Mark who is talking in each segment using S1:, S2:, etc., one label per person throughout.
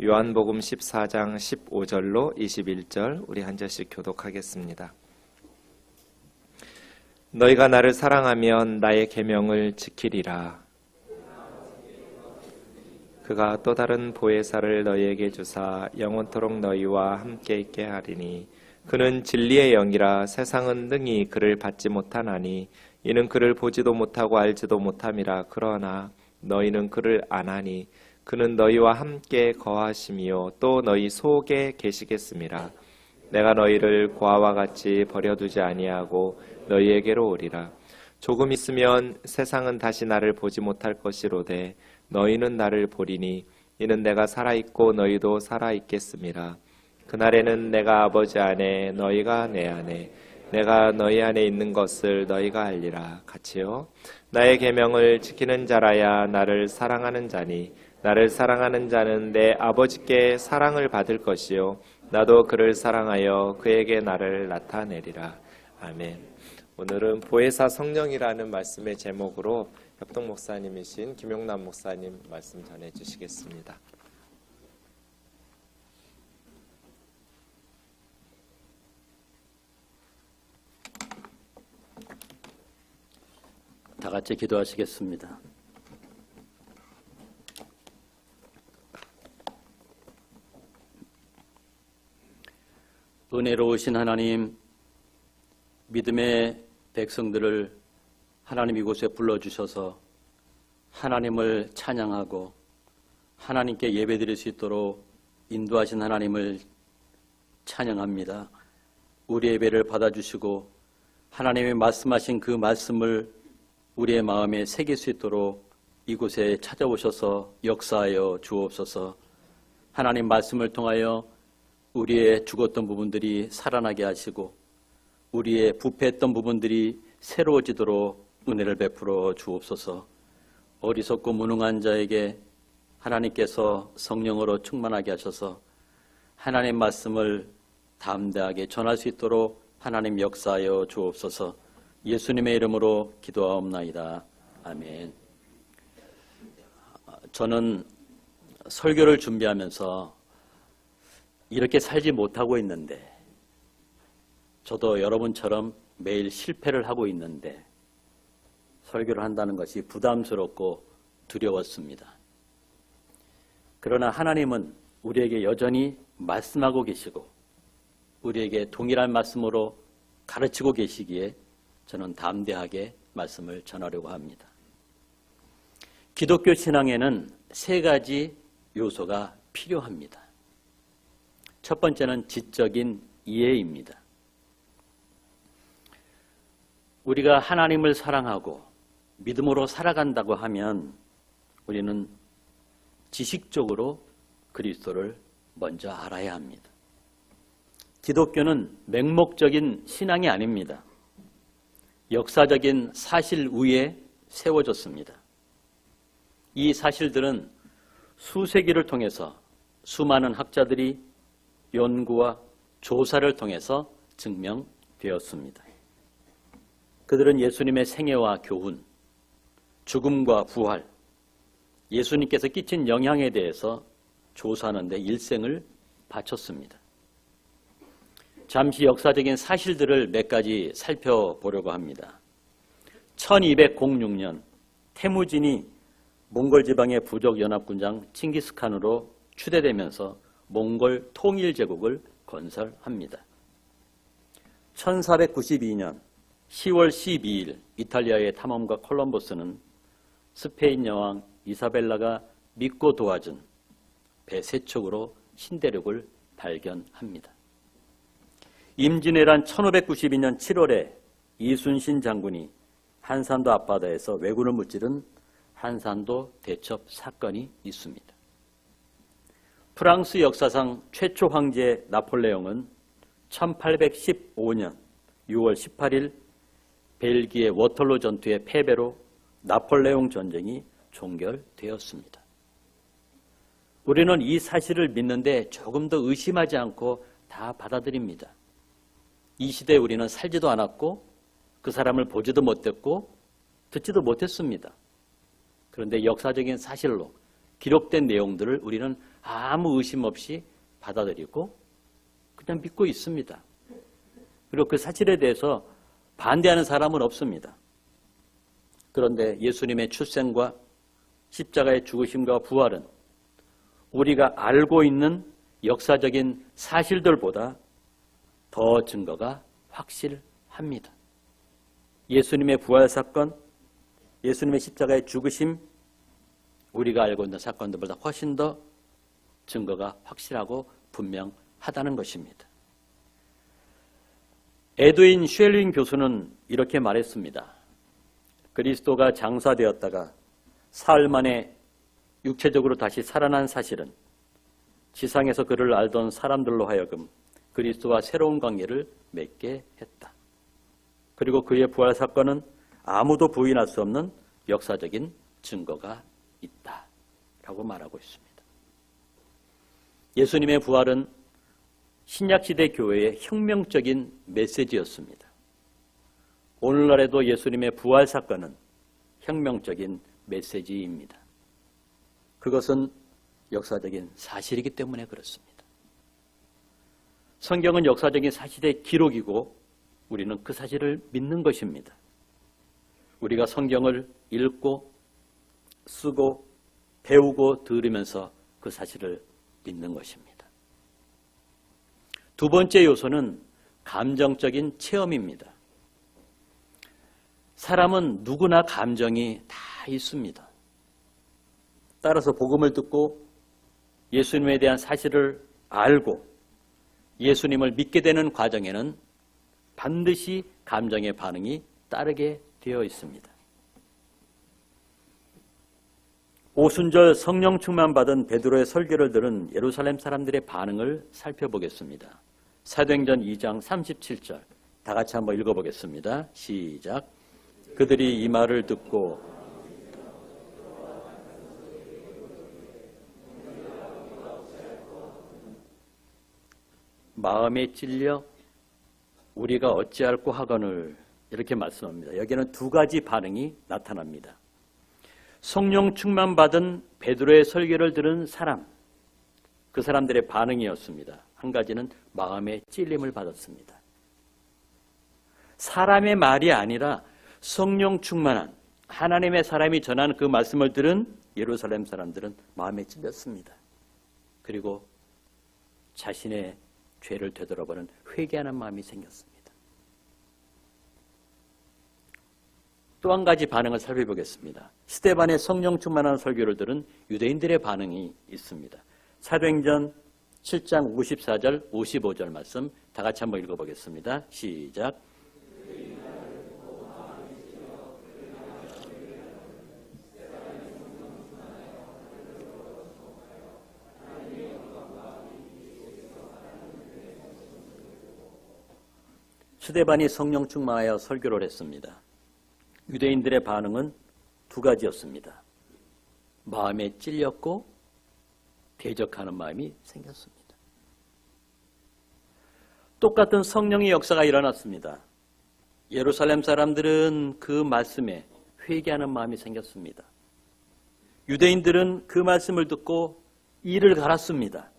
S1: 요한복음 14장 15절로 21절 우리 한 절씩 교독하겠습니다. 너희가 나를 사랑하면 나의 계명을 지키리라. 그가 또 다른 보혜사를 너희에게 주사 영원토록 너희와 함께 있게 하리니 그는 진리의 영이라. 세상은 능히 그를 받지 못하나니 이는 그를 보지도 못하고 알지도 못함이라. 그러나 너희는 그를 아나니 그는 너희와 함께 거하시며 또 너희 속에 계시겠음이라. 내가 너희를 고아와 같이 버려두지 아니하고 너희에게로 오리라. 조금 있으면 세상은 다시 나를 보지 못할 것이로되 너희는 나를 보리니 이는 내가 살아있고 너희도 살아있겠음이라. 그날에는 내가 아버지 안에 너희가 내 안에 내가 너희 안에 있는 것을 너희가 알리라. 같이요. 나의 계명을 지키는 자라야 나를 사랑하는 자니 나를 사랑하는 자는 내 아버지께 사랑을 받을 것이요 나도 그를 사랑하여 그에게 나를 나타내리라. 아멘. 오늘은 보혜사 성령이라는 말씀의 제목으로 협동 목사님이신 김용남 목사님 말씀 전해 주시겠습니다.
S2: 다 같이 기도하시겠습니다. 은혜로우신 하나님, 믿음의 백성들을 하나님 이곳에 불러주셔서 하나님을 찬양하고 하나님께 예배드릴 수 있도록 인도하신 하나님을 찬양합니다. 우리 예배를 받아주시고 하나님이 말씀하신 그 말씀을 우리의 마음에 새길 수 있도록 이곳에 찾아오셔서 역사하여 주옵소서. 하나님 말씀을 통하여 우리의 죽었던 부분들이 살아나게 하시고 우리의 부패했던 부분들이 새로워지도록 은혜를 베풀어 주옵소서. 어리석고 무능한 자에게 하나님께서 성령으로 충만하게 하셔서 하나님 말씀을 담대하게 전할 수 있도록 하나님 역사하여 주옵소서. 예수님의 이름으로 기도하옵나이다. 아멘. 저는 설교를 준비하면서 이렇게 살지 못하고 있는데, 저도 여러분처럼 매일 실패를 하고 있는데 설교를 한다는 것이 부담스럽고 두려웠습니다. 그러나 하나님은 우리에게 여전히 말씀하고 계시고 우리에게 동일한 말씀으로 가르치고 계시기에 저는 담대하게 말씀을 전하려고 합니다. 기독교 신앙에는 세 가지 요소가 필요합니다. 첫 번째는 지적인 이해입니다. 우리가 하나님을 사랑하고 믿음으로 살아간다고 하면 우리는 지식적으로 그리스도를 먼저 알아야 합니다. 기독교는 맹목적인 신앙이 아닙니다. 역사적인 사실 위에 세워졌습니다. 이 사실들은 수세기를 통해서 수많은 학자들이 연구와 조사를 통해서 증명되었습니다. 그들은 예수님의 생애와 교훈, 죽음과 부활, 예수님께서 끼친 영향에 대해서 조사하는 데 일생을 바쳤습니다. 잠시 역사적인 사실들을 몇 가지 살펴보려고 합니다. 1206년 태무진이 몽골 지방의 부족 연합군장 칭기스칸으로 추대되면서 몽골 통일제국을 건설합니다. 1492년 10월 12일 이탈리아의 탐험가 콜럼버스는 스페인 여왕 이사벨라가 믿고 도와준 배 세 척으로 신대륙을 발견합니다. 임진왜란 1592년 7월에 이순신 장군이 한산도 앞바다에서 왜군을 무찌른 한산도 대첩 사건이 있습니다. 프랑스 역사상 최초 황제 나폴레옹은 1815년 6월 18일 벨기에 워털로 전투의 패배로 나폴레옹 전쟁이 종결되었습니다. 우리는 이 사실을 믿는데 조금 더 의심하지 않고 다 받아들입니다. 이 시대에 우리는 살지도 않았고 그 사람을 보지도 못했고 듣지도 못했습니다. 그런데 역사적인 사실로 기록된 내용들을 우리는 아무 의심 없이 받아들이고 그냥 믿고 있습니다. 그리고 그 사실에 대해서 반대하는 사람은 없습니다. 그런데 예수님의 출생과 십자가의 죽으심과 부활은 우리가 알고 있는 역사적인 사실들보다 더 증거가 확실합니다. 예수님의 부활 사건, 예수님의 십자가의 죽으심, 우리가 알고 있는 사건들보다 훨씬 더 증거가 확실하고 분명하다는 것입니다. 에드윈 쉘링 교수는 이렇게 말했습니다. 그리스도가 장사되었다가 사흘 만에 육체적으로 다시 살아난 사실은 지상에서 그를 알던 사람들로 하여금 그리스도와 새로운 관계를 맺게 했다. 그리고 그의 부활 사건은 아무도 부인할 수 없는 역사적인 증거가 있다. 라고 말하고 있습니다. 예수님의 부활은 신약시대 교회의 혁명적인 메시지였습니다. 오늘날에도 예수님의 부활 사건은 혁명적인 메시지입니다. 그것은 역사적인 사실이기 때문에 그렇습니다. 성경은 역사적인 사실의 기록이고 우리는 그 사실을 믿는 것입니다. 우리가 성경을 읽고 쓰고 배우고 들으면서 그 사실을 믿는 것입니다. 두 번째 요소는 감정적인 체험입니다. 사람은 누구나 감정이 다 있습니다. 따라서 복음을 듣고 예수님에 대한 사실을 알고 예수님을 믿게 되는 과정에는 반드시 감정의 반응이 따르게 되어 있습니다. 오순절 성령 충만 받은 베드로의 설교를 들은 예루살렘 사람들의 반응을 살펴보겠습니다. 사도행전 2장 37절 다 같이 한번 읽어보겠습니다. 시작. 그들이 이 말을 듣고 마음에 찔려 우리가 어찌할꼬 하거늘 이렇게 말씀합니다. 여기에는 두 가지 반응이 나타납니다. 성령 충만 받은 베드로의 설교를 들은 사람, 그 사람들의 반응이었습니다. 한 가지는 마음에 찔림을 받았습니다. 사람의 말이 아니라 성령 충만한 하나님의 사람이 전하는 그 말씀을 들은 예루살렘 사람들은 마음에 찔렸습니다. 그리고 자신의 죄를 되돌아보는 회개하는 마음이 생겼습니다. 또 한 가지 반응을 살펴보겠습니다. 스데반의 성령 충만한 설교를 들은 유대인들의 반응이 있습니다. 사도행전 7장 54절 55절 말씀 다 같이 한번 읽어보겠습니다. 시작. 스데반이 성령 충만하여 설교를 했습니다. 유대인들의 반응은 두 가지였습니다. 마음에 찔렸고 대적하는 마음이 생겼습니다. 똑같은 성령의 역사가 일어났습니다. 예루살렘 사람들은 그 말씀에 회개하는 마음이 생겼습니다. 유대인들은 그 말씀을 듣고 이를 갈았습니다.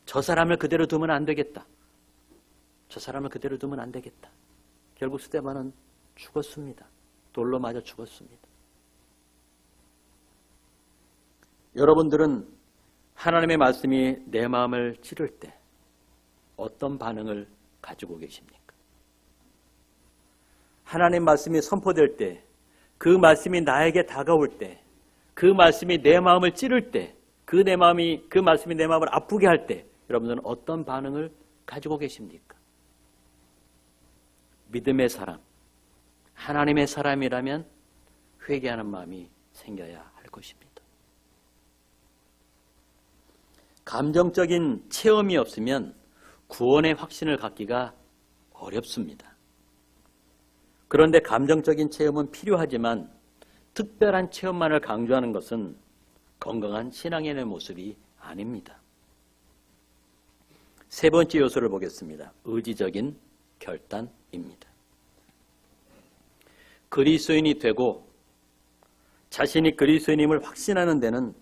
S2: 저 사람을 그대로 두면 안 되겠다. 저 사람을 그대로 두면 안 되겠다. 결국 스데반은 죽었습니다. 돌로 맞아 죽었습니다. 여러분들은 하나님의 말씀이 내 마음을 찌를 때 어떤 반응을 가지고 계십니까? 하나님 말씀이 선포될 때, 그 말씀이 나에게 다가올 때, 그 말씀이 내 마음을 찌를 때, 그 말씀이 내 마음을 아프게 할 때, 여러분들은 어떤 반응을 가지고 계십니까? 믿음의 사람, 하나님의 사람이라면 회개하는 마음이 생겨야 할 것입니다. 감정적인 체험이 없으면 구원의 확신을 갖기가 어렵습니다. 그런데 감정적인 체험은 필요하지만 특별한 체험만을 강조하는 것은 건강한 신앙인의 모습이 아닙니다. 세 번째 요소를 보겠습니다. 의지적인 결단입니다. 그리스도인이 되고 자신이 그리스도인임을 확신하는 데는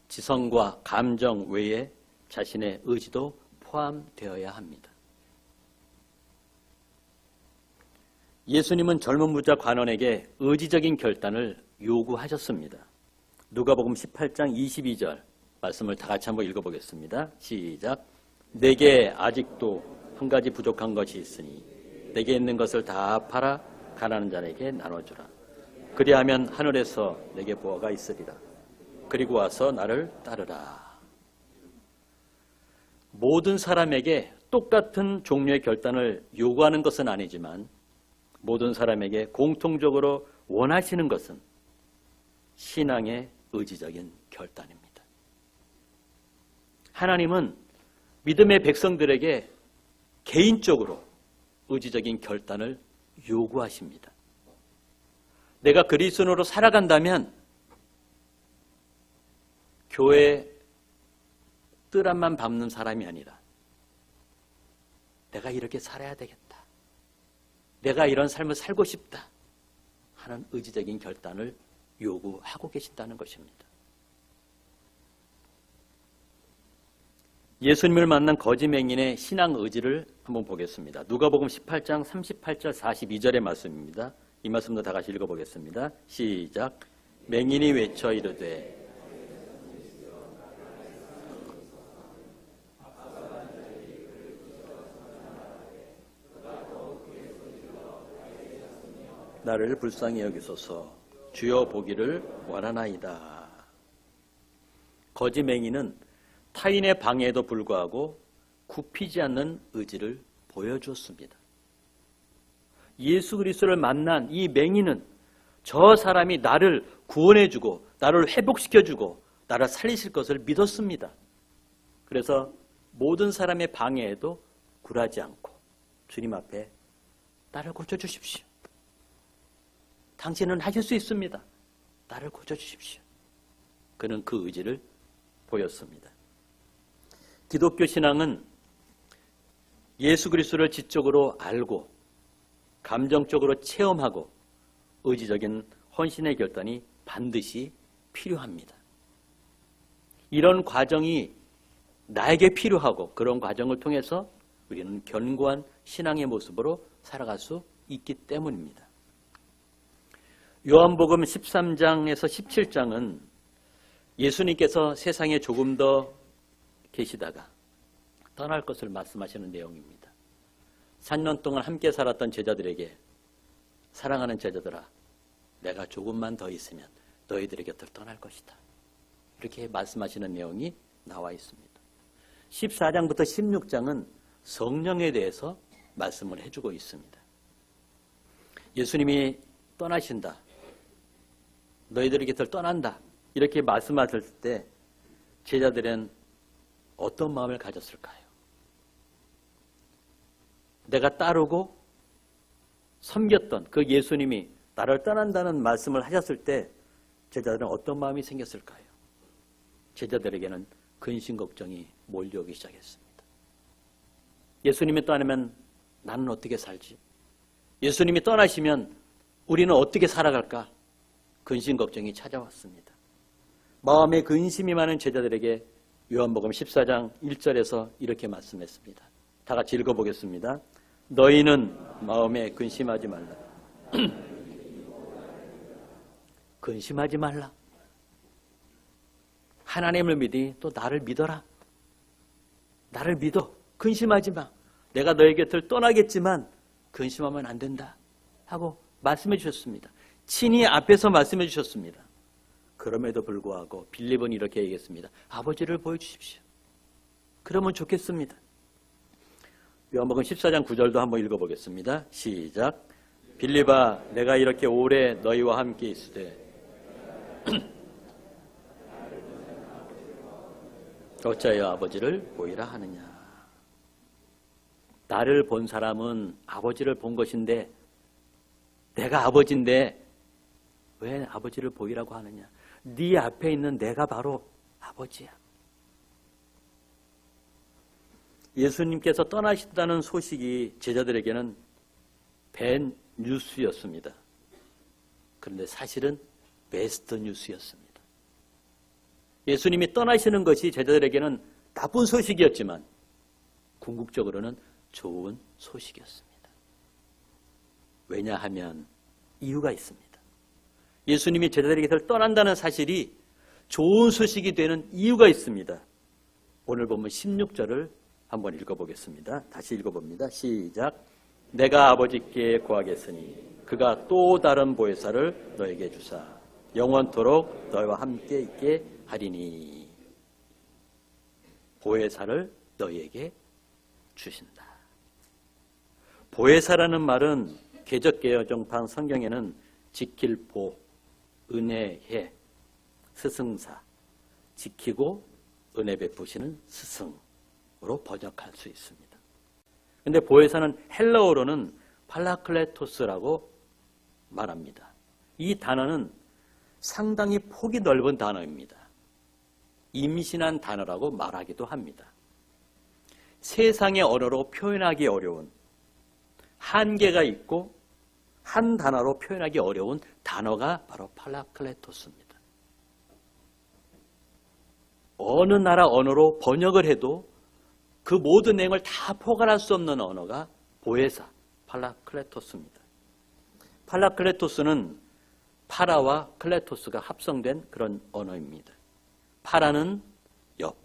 S2: 지성과 감정 외에 자신의 의지도 포함되어야 합니다. 예수님은 젊은 부자 관원에게 의지적인 결단을 요구하셨습니다. 누가복음 18장 22절 말씀을 다 같이 한번 읽어보겠습니다. 시작. 내게 아직도 한 가지 부족한 것이 있으니 내게 있는 것을 다 팔아 가난한 자에게 나눠주라. 그리하면 하늘에서 내게 보화가 있으리라. 그리고 와서 나를 따르라. 모든 사람에게 똑같은 종류의 결단을 요구하는 것은 아니지만 모든 사람에게 공통적으로 원하시는 것은 신앙의 의지적인 결단입니다. 하나님은 믿음의 백성들에게 개인적으로 의지적인 결단을 요구하십니다. 내가 그리스도인으로 살아간다면 교회 뜰 앞만 밟는 사람이 아니라 내가 이렇게 살아야 되겠다. 내가 이런 삶을 살고 싶다 하는 의지적인 결단을 요구하고 계신다는 것입니다. 예수님을 만난 거짓 맹인의 신앙 의지를 한번 보겠습니다. 누가복음 18장 38절 42절의 말씀입니다. 이 말씀도 다 같이 읽어보겠습니다. 시작. 맹인이 외쳐 이르되 나를 불쌍히 여기소서 주여 보기를 원하나이다. 거짓 맹인은 타인의 방해에도 불구하고 굽히지 않는 의지를 보여주었습니다. 예수 그리스도를 만난 이 맹인은 저 사람이 나를 구원해주고 나를 회복시켜주고 나를 살리실 것을 믿었습니다. 그래서 모든 사람의 방해에도 굴하지 않고 주님 앞에 나를 고쳐주십시오. 당신은 하실 수 있습니다. 나를 고쳐주십시오. 그는 그 의지를 보였습니다. 기독교 신앙은 예수 그리스도를 지적으로 알고 감정적으로 체험하고 의지적인 헌신의 결단이 반드시 필요합니다. 이런 과정이 나에게 필요하고 그런 과정을 통해서 우리는 견고한 신앙의 모습으로 살아갈 수 있기 때문입니다. 요한복음 13장에서 17장은 예수님께서 세상에 조금 더 계시다가 떠날 것을 말씀하시는 내용입니다. 3년 동안 함께 살았던 제자들에게 사랑하는 제자들아, 내가 조금만 더 있으면 너희들의 곁을 떠날 것이다. 이렇게 말씀하시는 내용이 나와 있습니다. 14장부터 16장은 성령에 대해서 말씀을 해주고 있습니다. 예수님이 떠나신다. 너희들의 곁을 떠난다. 이렇게 말씀하실 때 제자들은 어떤 마음을 가졌을까요? 내가 따르고 섬겼던 그 예수님이 나를 떠난다는 말씀을 하셨을 때 제자들은 어떤 마음이 생겼을까요? 제자들에게는 근심 걱정이 몰려오기 시작했습니다. 예수님이 떠나면 나는 어떻게 살지? 예수님이 떠나시면 우리는 어떻게 살아갈까? 근심 걱정이 찾아왔습니다. 마음에 근심이 많은 제자들에게 요한복음 14장 1절에서 이렇게 말씀했습니다. 다 같이 읽어보겠습니다. 너희는 마음에 근심하지 말라. 근심하지 말라. 하나님을 믿으니 또 나를 믿어라. 나를 믿어. 근심하지 마. 내가 너희 곁을 떠나겠지만 근심하면 안 된다 하고 말씀해 주셨습니다. 친히 앞에서 말씀해 주셨습니다. 그럼에도 불구하고 빌립은 이렇게 얘기했습니다. 아버지를 보여주십시오. 그러면 좋겠습니다. 요한복음 14장 9절도 한번 읽어보겠습니다. 시작. 빌립아, 내가 이렇게 오래 너희와 함께 있으되 어찌하여 아버지를 보이라 하느냐. 나를 본 사람은 아버지를 본 것인데 내가 아버지인데 왜 아버지를 보이라고 하느냐. 네 앞에 있는 내가 바로 아버지야. 예수님께서 떠나신다는 소식이 제자들에게는 밴 뉴스였습니다. 그런데 사실은 베스트 뉴스였습니다. 예수님이 떠나시는 것이 제자들에게는 나쁜 소식이었지만 궁극적으로는 좋은 소식이었습니다. 왜냐하면 이유가 있습니다. 예수님이 제자들에게서 떠난다는 사실이 좋은 소식이 되는 이유가 있습니다. 오늘 보면 16절을 한번 읽어보겠습니다. 다시 읽어봅니다. 시작. 내가 아버지께 구하겠으니 그가 또 다른 보혜사를 너에게 주사 영원토록 너희와 함께 있게 하리니. 보혜사를 너희에게 주신다. 보혜사라는 말은 개적개혁정판 성경에는 지킬 보, 은혜해, 스승사, 지키고 은혜 베푸시는 스승으로 번역할 수 있습니다. 그런데 보혜사는 헬라어로는 팔라클레토스라고 말합니다. 이 단어는 상당히 폭이 넓은 단어입니다. 임신한 단어라고 말하기도 합니다. 세상의 언어로 표현하기 어려운, 한계가 있고 한 단어로 표현하기 어려운 단어가 바로 팔라클레토스입니다. 어느 나라 언어로 번역을 해도 그 모든 내용을 다 포괄할 수 없는 언어가 보혜사, 팔라클레토스입니다. 팔라클레토스는 파라와 클레토스가 합성된 그런 언어입니다. 파라는 옆,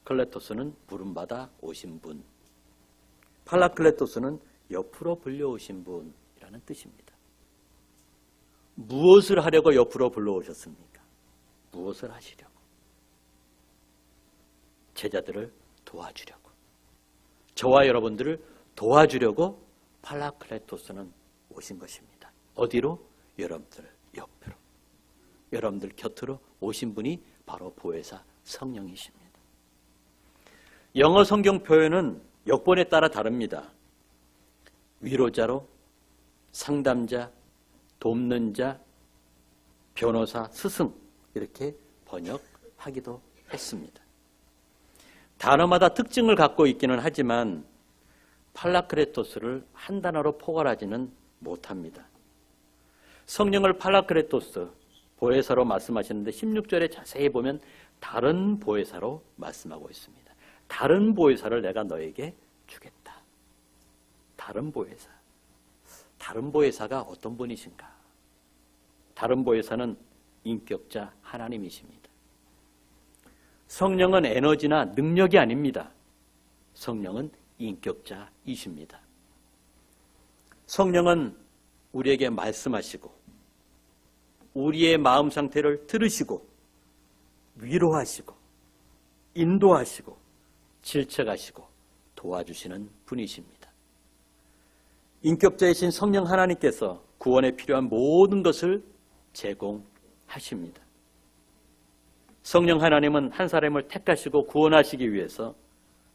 S2: 클레토스는 부름받아 오신 분. 팔라클레토스는 옆으로 불려오신 분이라는 뜻입니다. 무엇을 하려고 옆으로 불러오셨습니까? 무엇을 하시려고? 제자들을 도와주려고. 저와 여러분들을 도와주려고 팔라클레토스는 오신 것입니다. 어디로? 여러분들 옆으로. 여러분들 곁으로 오신 분이 바로 보혜사 성령이십니다. 영어 성경 표현은 역본에 따라 다릅니다. 위로자로, 상담자, 돕는 자, 변호사, 스승 이렇게 번역하기도 했습니다. 단어마다 특징을 갖고 있기는 하지만 팔라크레토스를 한 단어로 포괄하지는 못합니다. 성령을 팔라크레토스, 보혜사로 말씀하시는데 16절에 자세히 보면 다른 보혜사로 말씀하고 있습니다. 다른 보혜사를 내가 너에게 주겠다. 다른 보혜사. 다른 보혜사가 어떤 분이신가? 다른 보혜사는 인격자 하나님이십니다. 성령은 에너지나 능력이 아닙니다. 성령은 인격자이십니다. 성령은 우리에게 말씀하시고 우리의 마음 상태를 들으시고 위로하시고 인도하시고 질책하시고 도와주시는 분이십니다. 인격자이신 성령 하나님께서 구원에 필요한 모든 것을 제공하십니다. 성령 하나님은 한 사람을 택하시고 구원하시기 위해서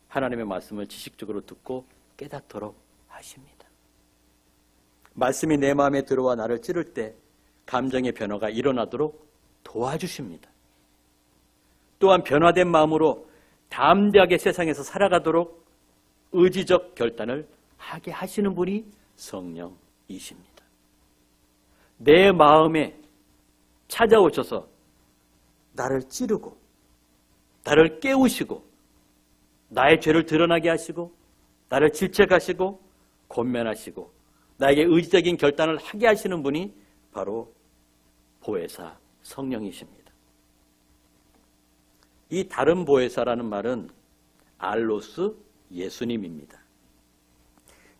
S2: 하나님의 말씀을 지식적으로 듣고 깨닫도록 하십니다. 말씀이 내 마음에 들어와 나를 찌를 때 감정의 변화가 일어나도록 도와주십니다. 또한 변화된 마음으로 담대하게 세상에서 살아가도록 의지적 결단을 하게 하시는 분이 성령이십니다. 내 마음에 찾아오셔서 나를 찌르고 나를 깨우시고 나의 죄를 드러나게 하시고 나를 질책하시고 권면하시고 나에게 의지적인 결단을 하게 하시는 분이 바로 보혜사 성령이십니다. 이 다른 보혜사라는 말은 알로스 예수님입니다.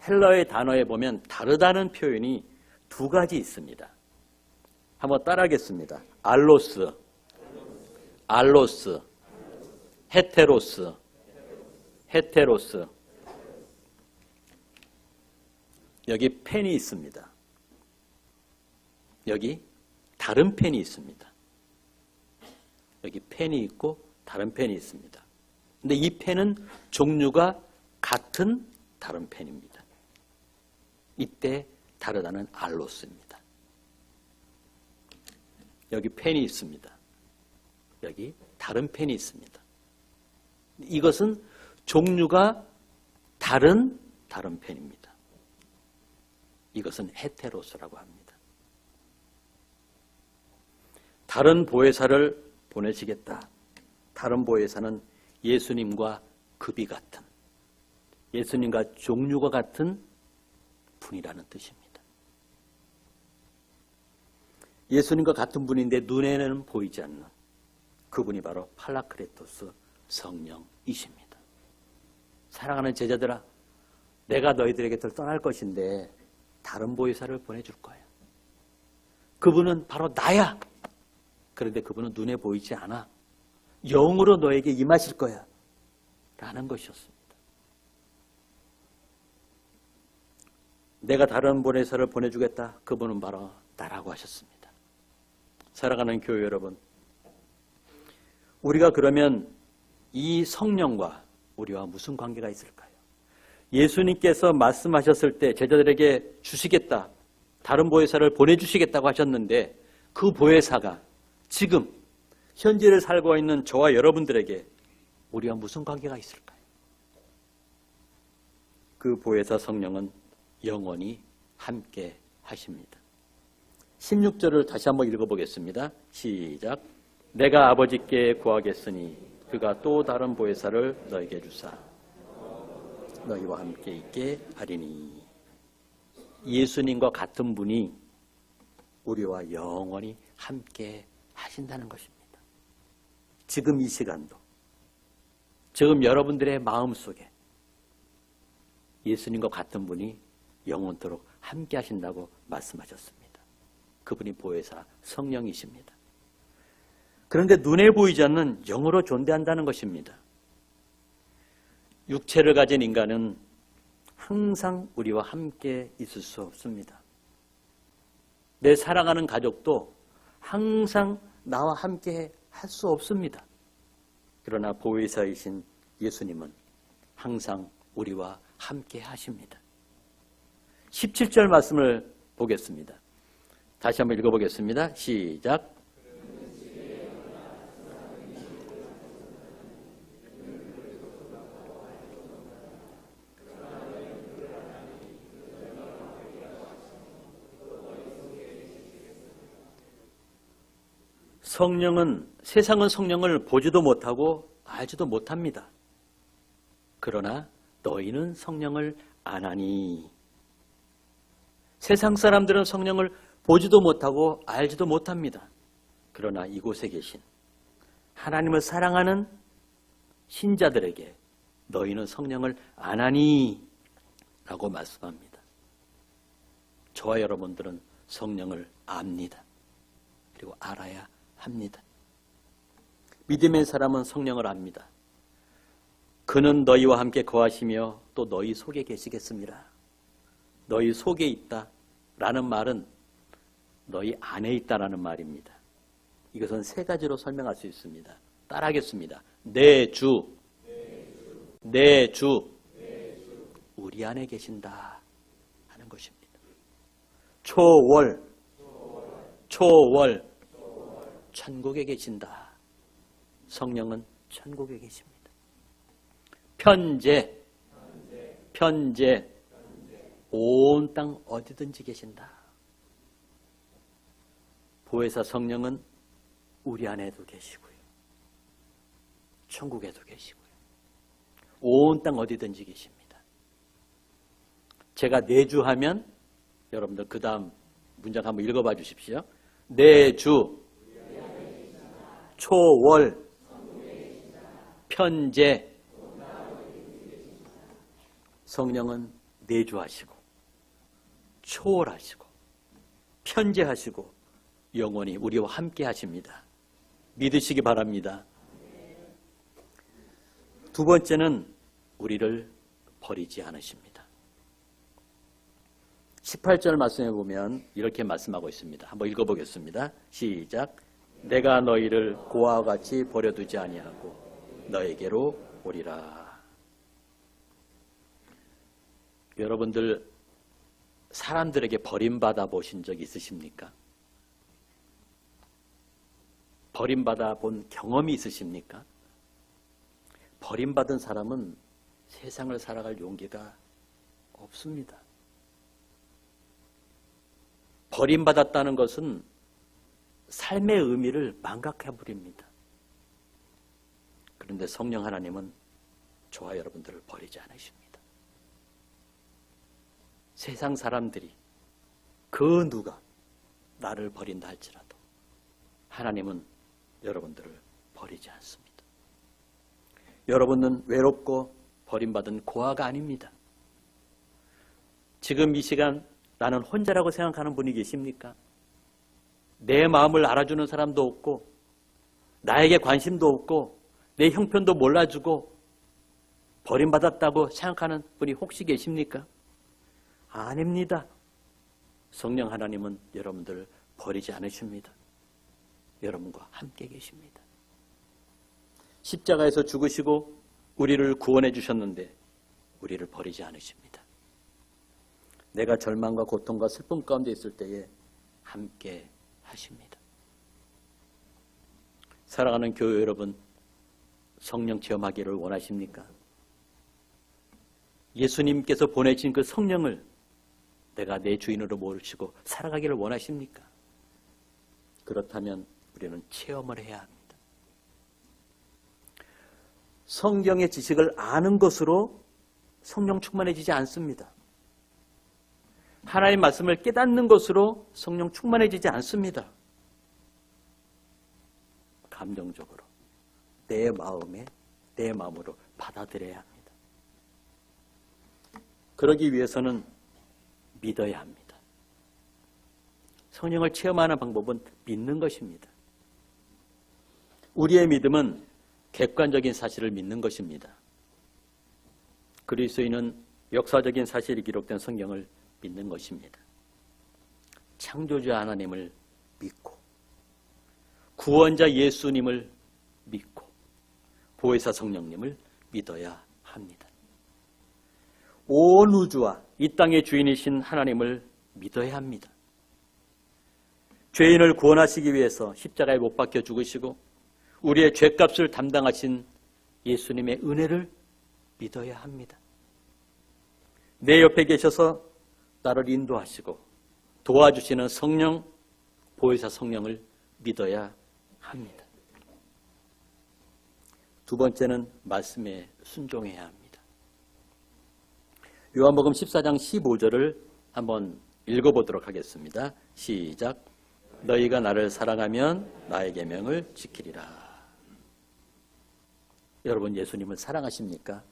S2: 헬라어의 단어에 보면 다르다는 표현이 두 가지 있습니다. 한번 따라하겠습니다. 알로스, 알로스, 헤테로스, 헤테로스. 여기 펜이 있습니다. 여기 다른 펜이 있습니다. 여기 펜이 있고 다른 펜이 있습니다. 근데 이 펜은 종류가 같은 다른 펜입니다. 이때 다르다는 알로스입니다. 여기 펜이 있습니다. 여기 다른 펜이 있습니다. 이것은 종류가 다른 펜입니다. 이것은 헤테로스라고 합니다. 다른 보혜사를 보내시겠다. 다른 보혜사는 예수님과 급이 같은, 예수님과 종류가 같은 분이라는 뜻입니다. 예수님과 같은 분인데 눈에는 보이지 않는 그분이 바로 팔라크레토스 성령이십니다. 사랑하는 제자들아, 내가 너희들에게서 떠날 것인데 다른 보혜사를 보내줄 거야. 그분은 바로 나야. 그런데 그분은 눈에 보이지 않아. 영으로 너에게 임하실 거야. 라는 것이었습니다. 내가 다른 보혜사를 보내주겠다. 그분은 바로 나라고 하셨습니다. 사랑하는 교회 여러분, 우리가 그러면 이 성령과 우리와 무슨 관계가 있을까요? 예수님께서 말씀하셨을 때 제자들에게 주시겠다, 다른 보혜사를 보내주시겠다고 하셨는데 그 보혜사가 지금 현재를 살고 있는 저와 여러분들에게 우리와 무슨 관계가 있을까요? 그 보혜사 성령은 영원히 함께 하십니다. 16절을 다시 한번 읽어보겠습니다. 시작. 내가 아버지께 구하겠으니 그가 또 다른 보혜사를 너에게 주사 너희와 함께 있게 하리니. 예수님과 같은 분이 우리와 영원히 함께 하신다는 것입니다. 지금 이 시간도, 지금 여러분들의 마음속에 예수님과 같은 분이 영원토록 함께 하신다고 말씀하셨습니다. 그분이 보혜사 성령이십니다. 그런데 눈에 보이지 않는 영으로 존재한다는 것입니다. 육체를 가진 인간은 항상 우리와 함께 있을 수 없습니다. 내 사랑하는 가족도 항상 나와 함께 할 수 없습니다. 그러나 보혜사이신 예수님은 항상 우리와 함께 하십니다. 17절 말씀을 보겠습니다. 다시 한번 읽어보겠습니다. 시작. 세상은 성령을 보지도 못하고 알지도 못합니다. 그러나 너희는 성령을 아나니. 세상 사람들은 성령을 보지도 못하고 알지도 못합니다. 그러나 이곳에 계신 하나님을 사랑하는 신자들에게 너희는 성령을 아나니 라고 말씀합니다. 저와 여러분들은 성령을 압니다. 그리고 알아야 합니다. 믿음의 사람은 성령을 압니다. 그는 너희와 함께 거하시며 또 너희 속에 계시겠습니다. 너희 속에 있다 라는 말은 너희 안에 있다라는 말입니다. 이것은 세 가지로 설명할 수 있습니다. 따라하겠습니다. 내 주, 우리 안에 계신다 하는 것입니다. 초월, 천국에 계신다. 성령은 천국에 계십니다. 편재, 온 땅 어디든지 계신다. 보혜사 성령은 우리 안에도 계시고요. 천국에도 계시고요. 온 땅 어디든지 계십니다. 제가 내주하면 여러분들 그 다음 문장 한번 읽어봐 주십시오. 내주, 초월, 편재. 성령은 내주하시고 초월하시고 편재하시고 영원히 우리와 함께 하십니다. 믿으시기 바랍니다. 두 번째는 우리를 버리지 않으십니다. 18절 말씀해 보면 이렇게 말씀하고 있습니다. 한번 읽어보겠습니다. 시작. 내가 너희를 고아와 같이 버려두지 아니하고 너에게로 오리라. 여러분들 사람들에게 버림받아 보신 적 있으십니까? 버림받아 본 경험이 있으십니까? 버림받은 사람은 세상을 살아갈 용기가 없습니다. 버림받았다는 것은 삶의 의미를 망각해버립니다. 그런데 성령 하나님은 저와 여러분들을 버리지 않으십니다. 세상 사람들이 그 누가 나를 버린다 할지라도 하나님은 여러분들을 버리지 않습니다. 여러분은 외롭고 버림받은 고아가 아닙니다. 지금 이 시간 나는 혼자라고 생각하는 분이 계십니까? 내 마음을 알아주는 사람도 없고 나에게 관심도 없고 내 형편도 몰라주고 버림받았다고 생각하는 분이 혹시 계십니까? 아닙니다. 성령 하나님은 여러분들을 버리지 않으십니다. 여러분과 함께 계십니다. 십자가에서 죽으시고 우리를 구원해 주셨는데 우리를 버리지 않으십니다. 내가 절망과 고통과 슬픔 가운데 있을 때에 함께 하십니다. 사랑하는 교회 여러분, 성령 체험하기를 원하십니까? 예수님께서 보내신 그 성령을 내가 내 주인으로 모시고 살아가기를 원하십니까? 그렇다면 우리는 체험을 해야 합니다. 성경의 지식을 아는 것으로 성령 충만해지지 않습니다. 하나님의 말씀을 깨닫는 것으로 성령 충만해지지 않습니다. 감정적으로 내 마음으로 받아들여야 합니다. 그러기 위해서는 믿어야 합니다. 성령을 체험하는 방법은 믿는 것입니다. 우리의 믿음은 객관적인 사실을 믿는 것입니다. 그리스도인은 역사적인 사실이 기록된 성경을 믿는 것입니다. 창조주 하나님을 믿고 구원자 예수님을 믿고 보혜사 성령님을 믿어야 합니다. 온 우주와 이 땅의 주인이신 하나님을 믿어야 합니다. 죄인을 구원하시기 위해서 십자가에 못 박혀 죽으시고 우리의 죄값을 담당하신 예수님의 은혜를 믿어야 합니다. 내 옆에 계셔서 나를 인도하시고 도와주시는 성령, 보혜사 성령을 믿어야 합니다. 두 번째는 말씀에 순종해야 합니다. 요한복음 14장 15절을 한번 읽어보도록 하겠습니다. 시작. 너희가 나를 사랑하면 나의 계명을 지키리라. 여러분, 예수님을 사랑하십니까?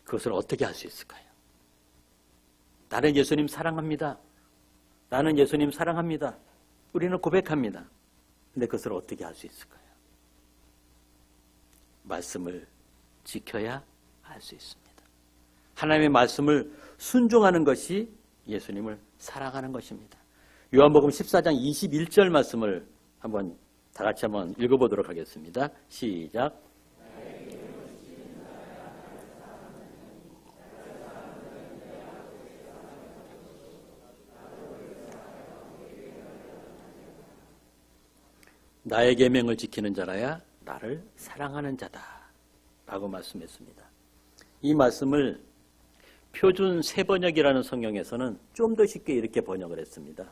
S2: 그것을 어떻게 할 수 있을까요? 나는 예수님 사랑합니다. 나는 예수님 사랑합니다. 우리는 고백합니다. 근데 그것을 어떻게 할 수 있을까요? 말씀을 지켜야 할 수 있습니다. 하나님의 말씀을 순종하는 것이 예수님을 사랑하는 것입니다. 요한복음 14장 21절 말씀을 다 같이 한번 읽어보도록 하겠습니다. 시작. 나의 계명을 지키는 자라야 나를 사랑하는 자다 라고 말씀했습니다. 이 말씀을 표준 세번역이라는 성경에서는 좀 더 쉽게 이렇게 번역을 했습니다.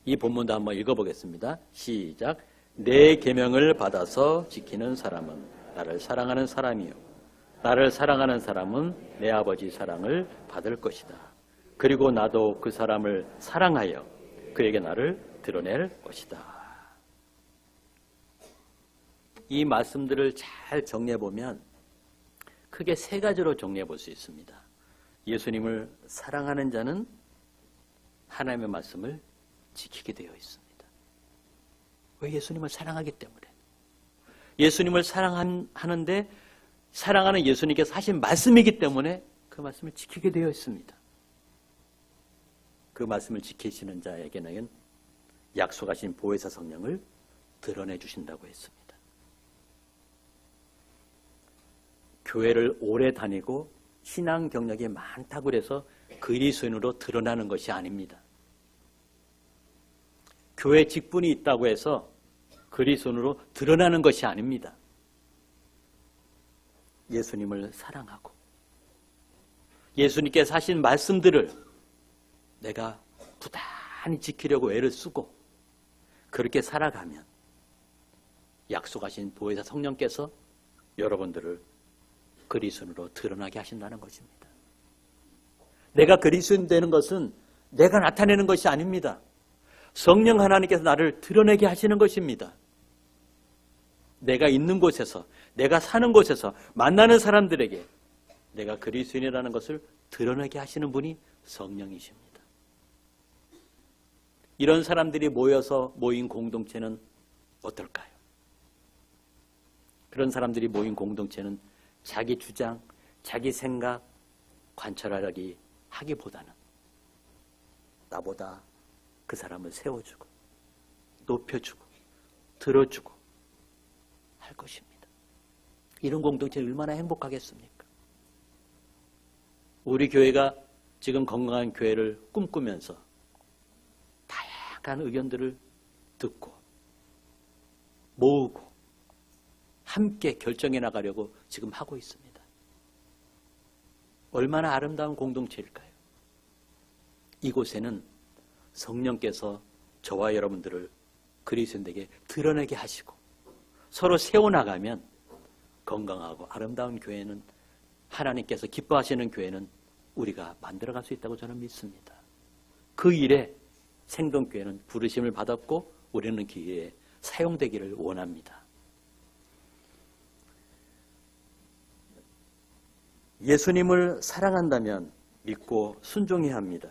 S2: 이 본문도 한번 읽어보겠습니다. 시작. 내 계명을 받아서 지키는 사람은 나를 사랑하는 사람이요 나를 사랑하는 사람은 내 아버지 사랑을 받을 것이다. 그리고 나도 그 사람을 사랑하여 그에게 나를 드러낼 것이다. 이 말씀들을 잘 정리해보면 크게 세 가지로 정리해볼 수 있습니다. 예수님을 사랑하는 자는 하나님의 말씀을 지키게 되어 있습니다. 왜? 예수님을 사랑하기 때문에. 예수님을 사랑하는데 사랑하는 예수님께서 하신 말씀이기 때문에 그 말씀을 지키게 되어 있습니다. 그 말씀을 지키시는 자에게는 약속하신 보혜사 성령을 드러내 주신다고 했습니다. 교회를 오래 다니고 신앙 경력이 많다고 해서 그리스도인으로 드러나는 것이 아닙니다. 교회 직분이 있다고 해서 그리스도인으로 드러나는 것이 아닙니다. 예수님을 사랑하고 예수님께서 하신 말씀들을 내가 부단히 지키려고 애를 쓰고 그렇게 살아가면 약속하신 보혜사 성령께서 여러분들을 그리스도인으로 드러나게 하신다는 것입니다. 내가 그리스도인 되는 것은 내가 나타내는 것이 아닙니다. 성령 하나님께서 나를 드러내게 하시는 것입니다. 내가 있는 곳에서, 내가 사는 곳에서 만나는 사람들에게 내가 그리스도인이라는 것을 드러내게 하시는 분이 성령이십니다. 이런 사람들이 모여서 모인 공동체는 어떨까요? 그런 사람들이 모인 공동체는 자기 주장, 자기 생각 관철하기 하기보다는 나보다 그 사람을 세워주고 높여주고 들어주고 할 것입니다. 이런 공동체 얼마나 행복하겠습니까? 우리 교회가 지금 건강한 교회를 꿈꾸면서 다양한 의견들을 듣고 모으고 함께 결정해 나가려고 지금 하고 있습니다. 얼마나 아름다운 공동체일까요? 이곳에는 성령께서 저와 여러분들을 그리스도인에게 드러내게 하시고 서로 세워나가면 건강하고 아름다운 교회는, 하나님께서 기뻐하시는 교회는 우리가 만들어갈 수 있다고 저는 믿습니다. 그 일에 생동교회는 부르심을 받았고 우리는 기회에 사용되기를 원합니다. 예수님을 사랑한다면 믿고 순종해야 합니다.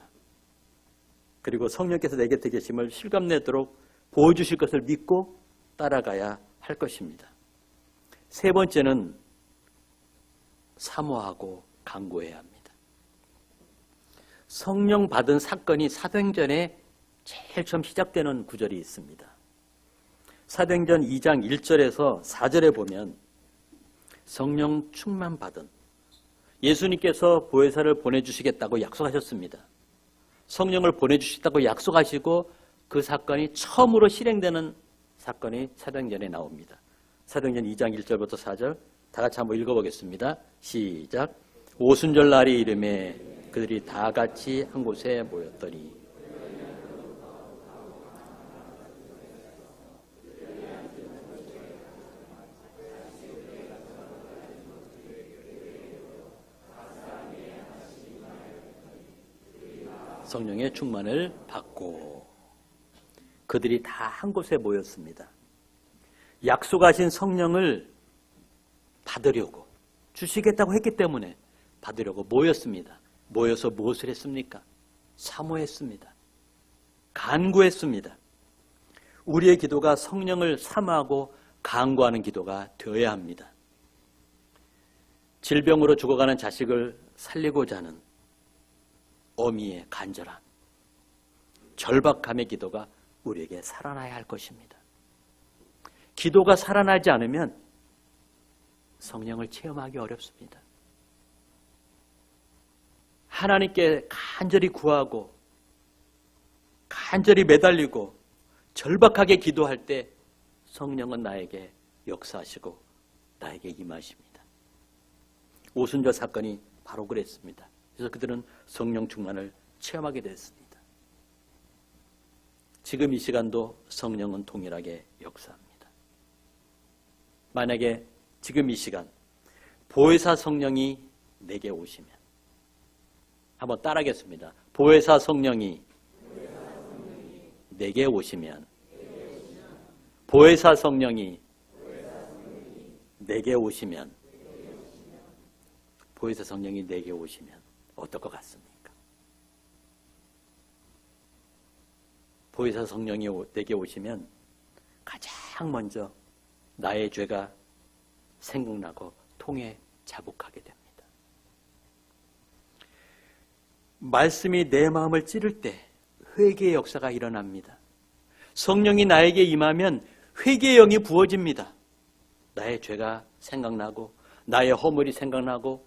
S2: 그리고 성령께서 내 곁에 계심을 실감내도록 보여주실 것을 믿고 따라가야 할 것입니다. 세 번째는 사모하고 간구해야 합니다. 성령 받은 사건이 사도행전에 제일 처음 시작되는 구절이 있습니다. 사도행전 2장 1절에서 4절에 보면 성령 충만 받은 예수님께서 보혜사를 보내주시겠다고 약속하셨습니다. 성령을 보내주시겠다고 약속하시고 그 사건이 처음으로 실행되는 사건이 사도행전에 나옵니다. 사도행전 2장 1절부터 4절 다 같이 한번 읽어보겠습니다. 시작. 오순절 날이 이름에 그들이 다 같이 한 곳에 모였더니 성령의 충만을 받고 그들이 다 한 곳에 모였습니다. 약속하신 성령을 받으려고 주시겠다고 했기 때문에 받으려고 모였습니다. 모여서 무엇을 했습니까? 사모했습니다. 간구했습니다. 우리의 기도가 성령을 사모하고 간구하는 기도가 되어야 합니다. 질병으로 죽어가는 자식을 살리고자 하는 어미의 간절함, 절박함의 기도가 우리에게 살아나야 할 것입니다. 기도가 살아나지 않으면 성령을 체험하기 어렵습니다. 하나님께 간절히 구하고 간절히 매달리고 절박하게 기도할 때 성령은 나에게 역사하시고 나에게 임하십니다. 오순절 사건이 바로 그랬습니다. 그래서 그들은 성령 충만을 체험하게 됐습니다. 지금 이 시간도 성령은 동일하게 역사합니다. 만약에 지금 이 시간 보혜사 성령이 내게 오시면 한번 따라하겠습니다. 보혜사 성령이 내게 오시면 보혜사 성령이 내게 오시면 보혜사 성령이 내게 오시면 어떨 것 같습니까? 보혜사 성령이 내게 오시면 가장 먼저 나의 죄가 생각나고 통에 자복하게 됩니다. 말씀이 내 마음을 찌를 때 회개의 역사가 일어납니다. 성령이 나에게 임하면 회개의 영이 부어집니다. 나의 죄가 생각나고 나의 허물이 생각나고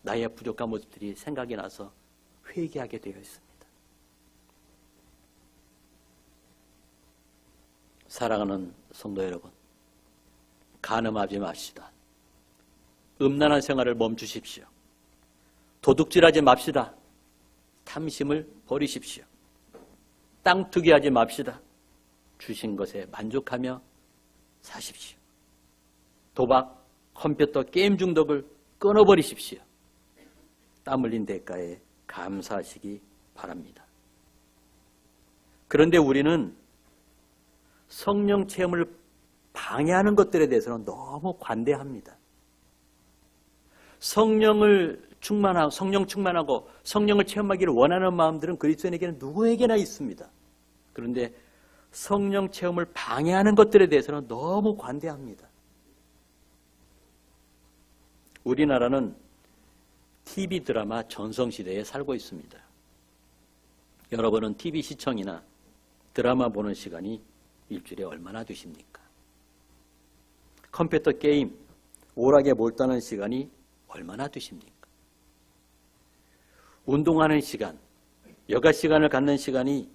S2: 나의 부족한 모습들이 생각이 나서 회개하게 되어 있습니다. 사랑하는 성도 여러분, 간음하지 맙시다. 음란한 생활을 멈추십시오. 도둑질하지 맙시다. 탐심을 버리십시오. 땅 투기하지 맙시다. 주신 것에 만족하며 사십시오. 도박, 컴퓨터, 게임 중독을 끊어버리십시오. 땀 흘린 대가에 감사하시기 바랍니다. 그런데 우리는 성령 체험을 방해하는 것들에 대해서는 너무 관대합니다. 성령 충만하고 성령을 체험하기를 원하는 마음들은 그리스도인에게는 누구에게나 있습니다. 그런데 성령 체험을 방해하는 것들에 대해서는 너무 관대합니다. 우리나라는 TV 드라마 전성시대에 살고 있습니다. 여러분은 TV 시청이나 드라마 보는 시간이 일주일에 얼마나 되십니까? 컴퓨터 게임, 오락에 몰두하는 시간이 얼마나 되십니까? 운동하는 시간, 여가 시간을 갖는 시간이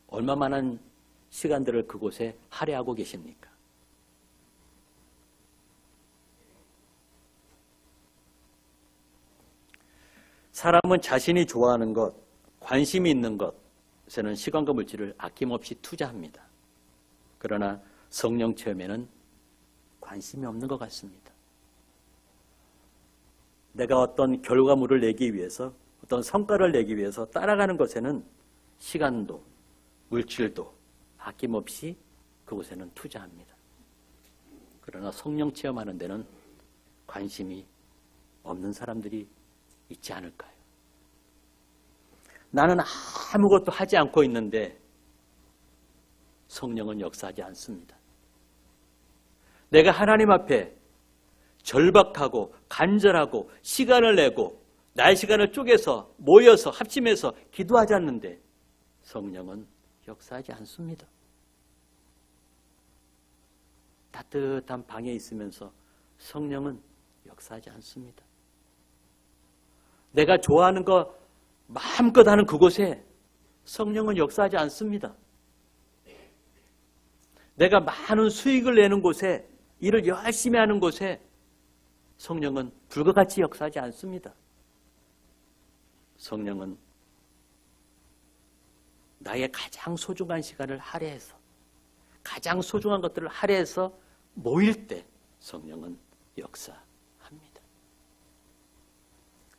S2: 얼마만한 시간들을 그곳에 할애하고 계십니까? 사람은 자신이 좋아하는 것, 관심이 있는 것에는 시간과 물질을 아낌없이 투자합니다. 그러나 성령 체험에는 관심이 없는 것 같습니다. 내가 어떤 결과물을 내기 위해서, 어떤 성과를 내기 위해서 따라가는 것에는 시간도, 물질도 아낌없이 그곳에는 투자합니다. 그러나 성령 체험하는 데는 관심이 없는 사람들이 있지 않을까요? 나는 아무것도 하지 않고 있는데 성령은 역사하지 않습니다. 내가 하나님 앞에 절박하고 간절하고 시간을 내고 나의 시간을 쪼개서 모여서 합심해서 기도하지 않는데 성령은 역사하지 않습니다. 따뜻한 방에 있으면서 성령은 역사하지 않습니다. 내가 좋아하는 거 마음껏 하는 그곳에 성령은 역사하지 않습니다. 내가 많은 수익을 내는 곳에, 일을 열심히 하는 곳에 성령은 불과 같이 역사하지 않습니다. 성령은 나의 가장 소중한 시간을 할애해서, 가장 소중한 것들을 할애해서 모일 때 성령은 역사합니다.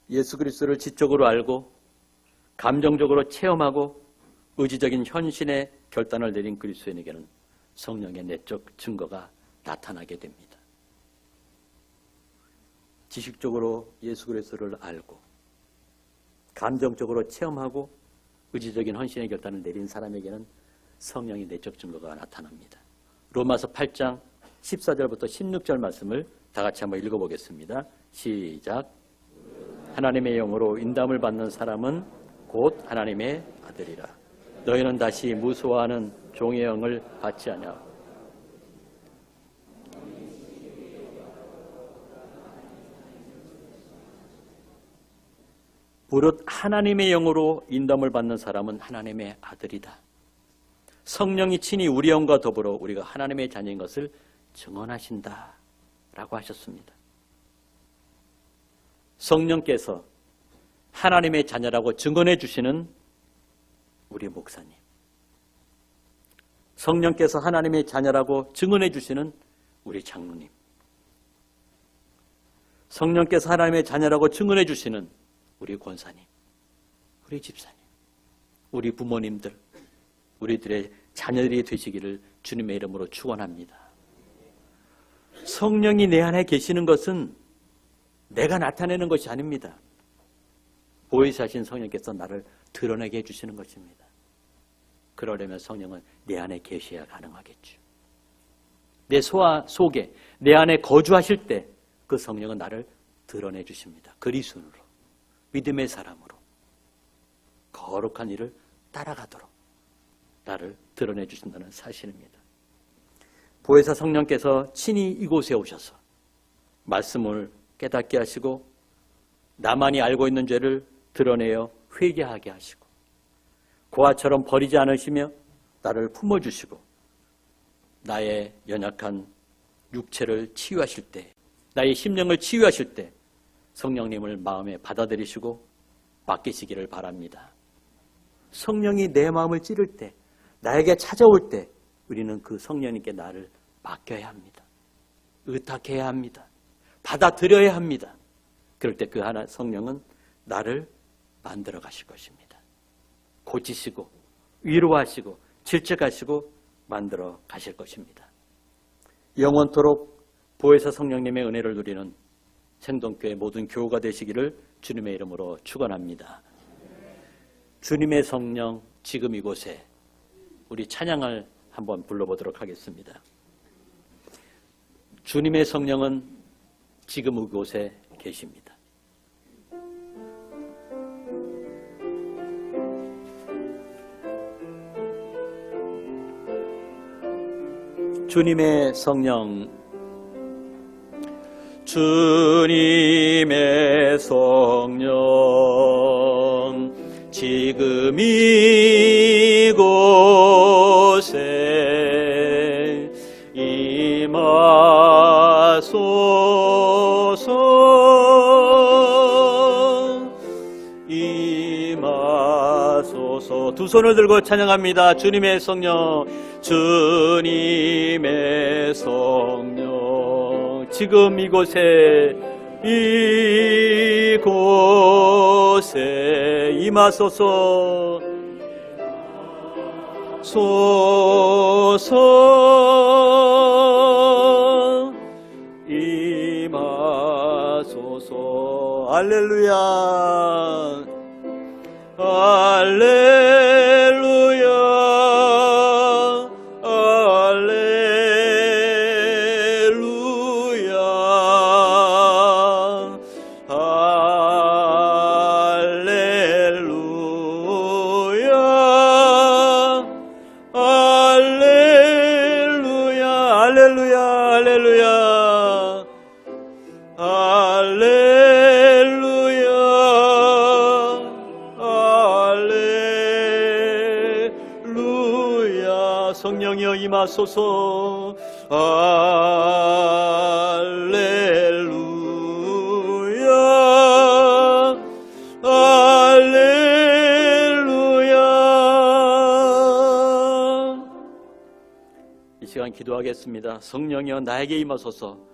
S2: 예수 그리스도를 지적으로 알고 감정적으로 체험하고 의지적인 헌신의 결단을 내린 그리스도인에게는 성령의 내적 증거가 나타나게 됩니다. 지식적으로 예수 그리스도를 알고 감정적으로 체험하고 의지적인 헌신의 결단을 내린 사람에게는 성령의 내적 증거가 나타납니다. 로마서 8장 14절부터 16절 말씀을 다 같이 한번 읽어보겠습니다. 시작. 하나님의 영으로 인담을 받는 사람은 곧 하나님의 아들이라. 너희는 다시 무소하는 종의 영을 받지 아니하고 무릇 하나님의 영으로 인담을 받는 사람은 하나님의 아들이다. 성령이 친히 우리 영과 더불어 우리가 하나님의 자녀인 것을 증언하신다 라고 하셨습니다. 성령께서 하나님의 자녀라고 증언해 주시는 우리 목사님, 성령께서 하나님의 자녀라고 증언해 주시는 우리 장로님, 성령께서 하나님의 자녀라고 증언해 주시는 우리 권사님, 우리 집사님, 우리 부모님들, 우리들의 자녀들이 되시기를 주님의 이름으로 축원합니다. 성령이 내 안에 계시는 것은 내가 나타내는 것이 아닙니다. 보혜사신 성령께서 나를 드러내게 해주시는 것입니다. 그러려면 성령은 내 안에 계셔야 가능하겠죠. 내 소아 속에 내 안에 거주하실 때 그 성령은 나를 드러내 주십니다. 그리스도로, 믿음의 사람으로 거룩한 일을 따라가도록 나를 드러내 주신다는 사실입니다. 보혜사 성령께서 친히 이곳에 오셔서 말씀을 깨닫게 하시고 나만이 알고 있는 죄를 드러내어 회개하게 하시고 고아처럼 버리지 않으시며 나를 품어주시고 나의 연약한 육체를 치유하실 때, 나의 심령을 치유하실 때 성령님을 마음에 받아들이시고 맡기시기를 바랍니다. 성령이 내 마음을 찌를 때, 나에게 찾아올 때 우리는 그 성령님께 나를 맡겨야 합니다. 의탁해야 합니다. 받아들여야 합니다. 그럴 때 그 하나 성령은 나를 만들어 가실 것입니다. 고치시고 위로하시고 질책하시고 만들어 가실 것입니다. 영원토록 보혜사 성령님의 은혜를 누리는 생동교회 모든 교우가 되시기를 주님의 이름으로 축원합니다. 주님의 성령 지금 이곳에 우리 찬양을 한번 불러보도록 하겠습니다. 주님의 성령은 지금 이곳에 계십니다. 주님의 성령, 주님의 성령, 지금 이곳에 임하소서. 두 손을 들고 찬양합니다. 주님의 성령, 주님의 성령, 지금 이곳에 임하소서. 임하소서. 할렐루야, 할렐루야, 할렐루야, 할렐루야, 할렐루야, 할렐루야, 할렐루야, 할렐루야, 할렐루야. 성령이여 임하소서. 할렐루야, 할렐루야. 이 시간 기도하겠습니다. 성령이여 나에게 임하소서.